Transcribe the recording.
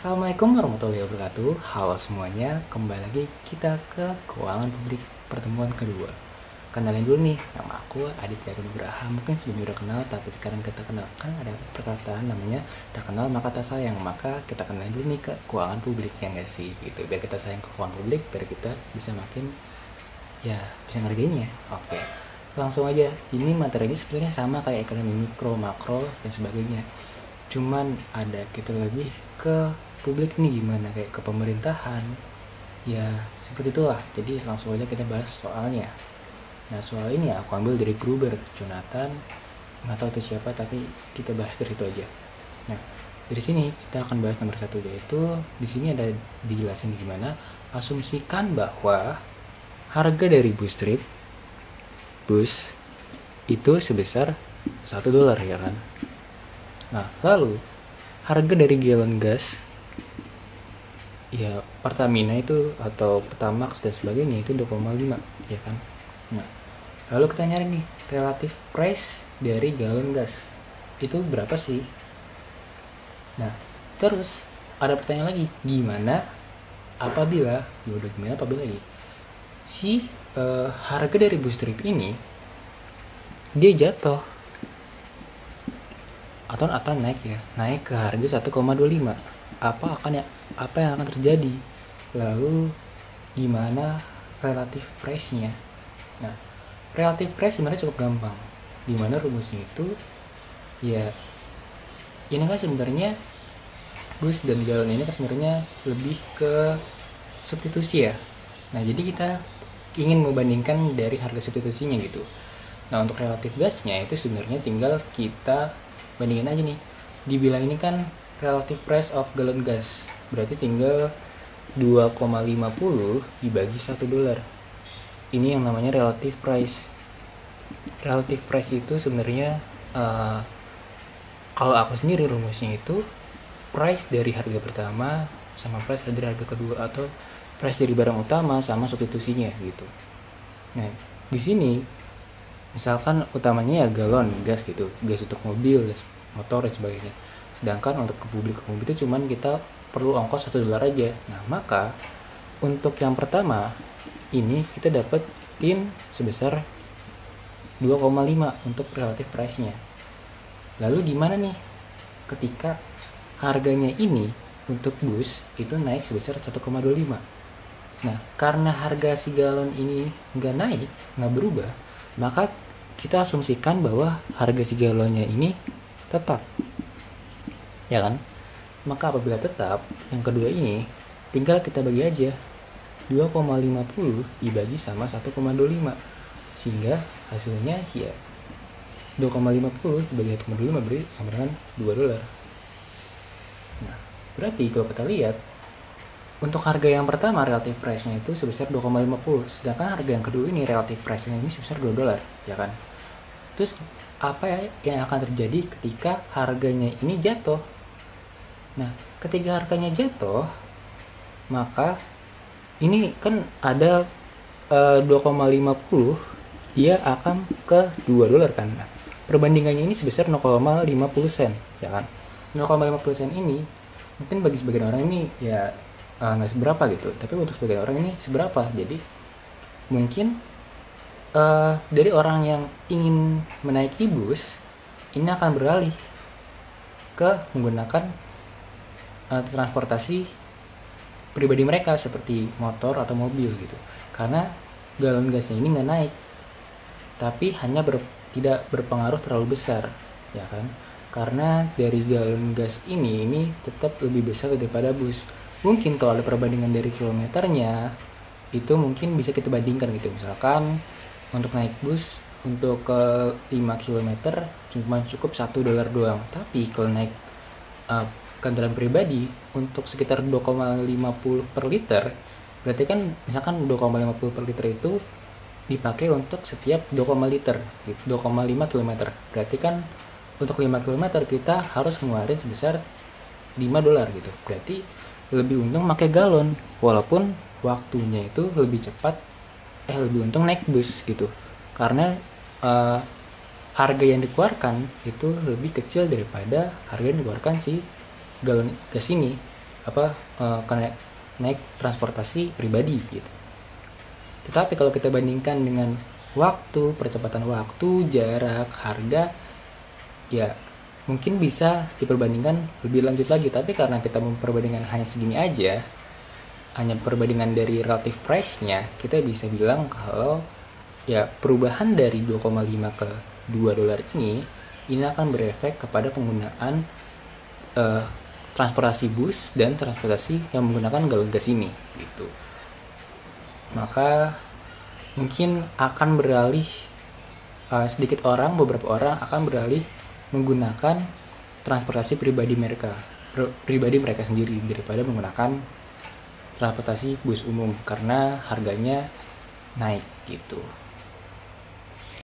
Assalamualaikum warahmatullahi wabarakatuh. Halo semuanya, kembali lagi kita ke keuangan publik pertemuan kedua. Kenalin dulu nih, nama aku Aditya Nugraha. Mungkin sebelumnya udah kenal, tapi sekarang kita kenalkan ada perkataan namanya tak kenal maka tak sayang. Maka kita kenalin dulu nih ke keuangan publik, ya nggak sih? Gitu. Biar kita sayang ke keuangan publik, biar kita bisa makin bisa ngerjainnya. Oke, langsung aja. Ini materinya sebenarnya sama kayak ekonomi mikro, makro, dan sebagainya. Cuman ada kita lebih ke publik nih, gimana kayak ke pemerintahan, ya seperti itulah. Jadi langsung aja kita bahas soalnya. Nah, soal ini aku ambil dari Gruber Jonathan, nggak tahu itu siapa, tapi kita bahas dari itu aja. Nah, dari sini kita akan bahas nomor satu, yaitu di sini ada dijelasin gimana asumsikan bahwa harga dari bus itu sebesar $1, ya kan. Nah, lalu harga dari galon gas, ya Pertamina itu atau Pertamax dan sebagainya itu 2,5, ya kan. Nah, lalu kita nyari nih relative price dari galon gas itu berapa sih. Nah, terus ada pertanyaan lagi, gimana apabila lagi si harga dari bus trip ini dia jatuh atau naik ke harga 1,25, apa yang akan terjadi, lalu gimana relative price-nya. Nah, relative price sebenarnya cukup gampang. Gimana rumusnya itu, ya ini kan sebenarnya bus dan galon ini kan sebenarnya lebih ke substitusi ya. Nah, jadi kita ingin membandingkan dari harga substitusinya gitu. Nah, untuk relative gasnya itu sebenarnya tinggal kita bandingin aja nih. Dibilang ini kan relative price of galon gas, berarti tinggal 2,50 dibagi $1. Ini yang namanya relative price. Relative price itu sebenarnya kalau aku sendiri rumusnya itu price dari harga pertama sama price dari harga kedua, atau price dari barang utama sama substitusinya gitu. Nah, di sini misalkan utamanya ya galon gas gitu, gas untuk mobil, gas motor dan sebagainya. Sedangkan untuk ke publik itu cuman kita perlu ongkos $1 aja. Nah, maka untuk yang pertama ini kita dapetin sebesar 2,5 untuk relative price-nya. Lalu gimana nih ketika harganya ini untuk bus itu naik sebesar 1,25. Nah, karena harga si galon ini nggak berubah, maka kita asumsikan bahwa harga si galonnya ini tetap, ya kan. Maka apabila tetap, yang kedua ini tinggal kita bagi aja 2,50 dibagi sama 1,25, sehingga hasilnya ya 2,50 dibagi 1,25 berarti sama dengan $2. Nah, berarti kalau kita lihat untuk harga yang pertama relative price-nya itu sebesar 2,50, sedangkan harga yang kedua ini relative price-nya ini sebesar $2, ya kan. Terus apa ya yang akan terjadi ketika harganya ini jatuh? Nah, ketika harganya jatuh, maka ini kan ada 2,50, dia akan ke $2 kan. Nah, perbandingannya ini sebesar 0,50 sen, ya kan. 0,50 sen ini mungkin bagi sebagian orang ini ya nggak seberapa gitu, tapi untuk sebagian orang ini seberapa. Jadi mungkin dari orang yang ingin menaiki bus ini akan beralih ke menggunakan transportasi pribadi mereka seperti motor atau mobil gitu, karena galon gasnya ini nggak naik, tapi hanya tidak berpengaruh terlalu besar, ya kan, karena dari galon gas ini tetap lebih besar daripada bus. Mungkin kalau ada perbandingan dari kilometernya itu mungkin bisa kita bandingkan gitu. Misalkan untuk naik bus untuk ke 5 km cuma cukup $1 doang. Tapi kalau naik kendaraan pribadi untuk sekitar 2,50 per liter, berarti kan misalkan 2,50 per liter itu dipakai untuk setiap 2,5 km. Berarti kan untuk 5 km kita harus ngeluarin sebesar $5 gitu. Berarti lebih untung pakai galon, walaupun waktunya itu lebih cepat, lebih untung naik bus gitu, karena harga yang dikeluarkan itu lebih kecil daripada harga yang dikeluarkan si galon gas ini. naik transportasi pribadi gitu. Tetapi kalau kita bandingkan dengan waktu, percepatan waktu, jarak, harga, ya mungkin bisa diperbandingkan lebih lanjut lagi. Tapi karena kita memperbandingkan hanya segini aja, hanya perbandingan dari relative price-nya, kita bisa bilang kalau ya perubahan dari 2,5 ke 2 dolar ini akan berefek kepada penggunaan transportasi bus dan transportasi yang menggunakan galon gas ini gitu. Maka mungkin akan beralih, sedikit orang, beberapa orang akan beralih menggunakan transportasi pribadi mereka sendiri daripada menggunakan transportasi bus umum karena harganya naik gitu.